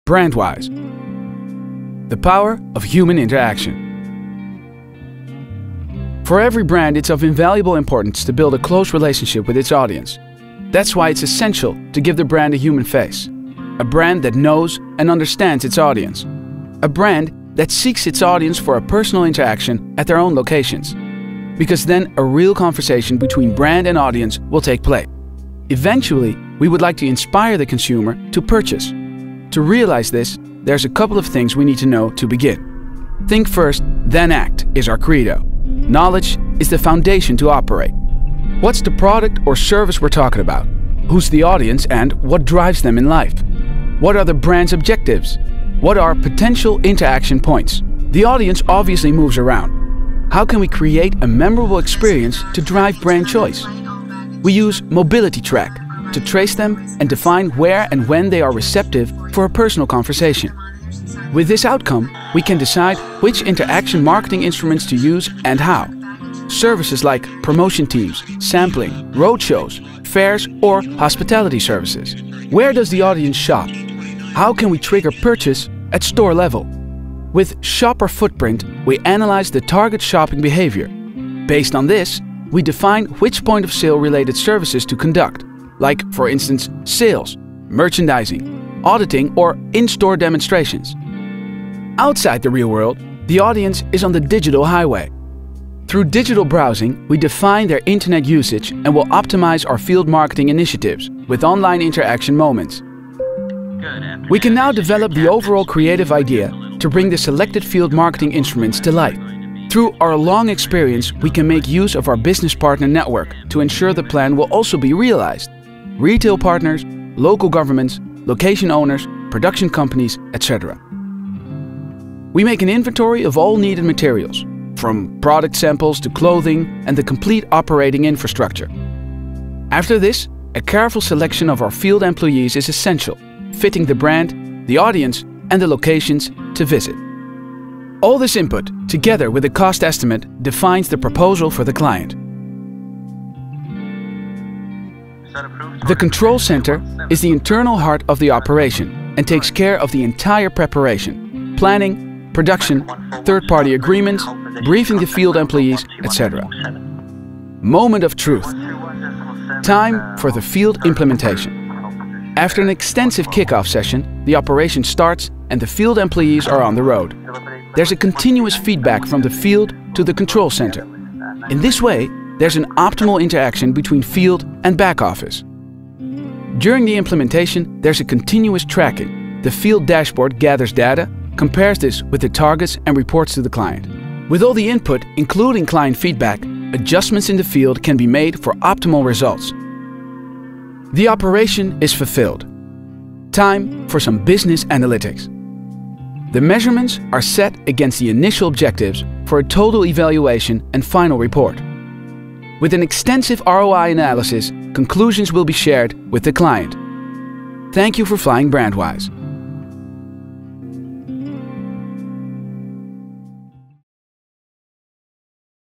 Brandwise. The power of human interaction. For every brand, it's of invaluable importance to build a close relationship with its audience. That's why it's essential to give the brand a human face. A brand that knows and understands its audience. A brand that seeks its audience for a personal interaction at their own locations. Because then a real conversation between brand and audience will take place. Eventually, we would like to inspire the consumer to purchase. To realize this, there's a couple of things we need to know to begin. Think first, then act is our credo. Knowledge is the foundation to operate. What's the product or service we're talking about? Who's the audience and what drives them in life? What are the brand's objectives? What are potential interaction points? The audience obviously moves around. How can we create a memorable experience to drive brand choice? We use mobility track to trace them and define where and when they are receptive for a personal conversation. With this outcome, we can decide which interaction marketing instruments to use and how. Services like promotion teams, sampling, roadshows, fairs, or hospitality services. Where does the audience shop? How can we trigger purchase at store level? With shopper footprint, we analyze the target shopping behavior. Based on this, we define which point of sale related services to conduct, like for instance sales, merchandising, auditing or in-store demonstrations. Outside the real world, the audience is on the digital highway. Through digital browsing, we define their internet usage and will optimize our field marketing initiatives with online interaction moments. We can now develop the overall creative idea to bring the selected field marketing instruments to life. Through our long experience, we can make use of our business partner network to ensure the plan will also be realized. Retail partners, local governments, location owners, production companies, etc. We make an inventory of all needed materials, from product samples to clothing and the complete operating infrastructure. After this, a careful selection of our field employees is essential, fitting the brand, the audience, and the locations to visit. All this input, together with a cost estimate, defines the proposal for the client. The control center is the internal heart of the operation and takes care of the entire preparation, planning, production, third-party agreements, briefing the field employees, etc. Moment of truth. Time for the field implementation. After an extensive kickoff session, the operation starts and the field employees are on the road. There's a continuous feedback from the field to the control center. In this way, there's an optimal interaction between field and back office. During the implementation, there's a continuous tracking. The field dashboard gathers data, compares this with the targets and reports to the client. With all the input, including client feedback, adjustments in the field can be made for optimal results. The operation is fulfilled. Time for some business analytics. The measurements are set against the initial objectives for a total evaluation and final report. With an extensive ROI analysis, conclusions will be shared with the client. Thank you for flying Brandwise.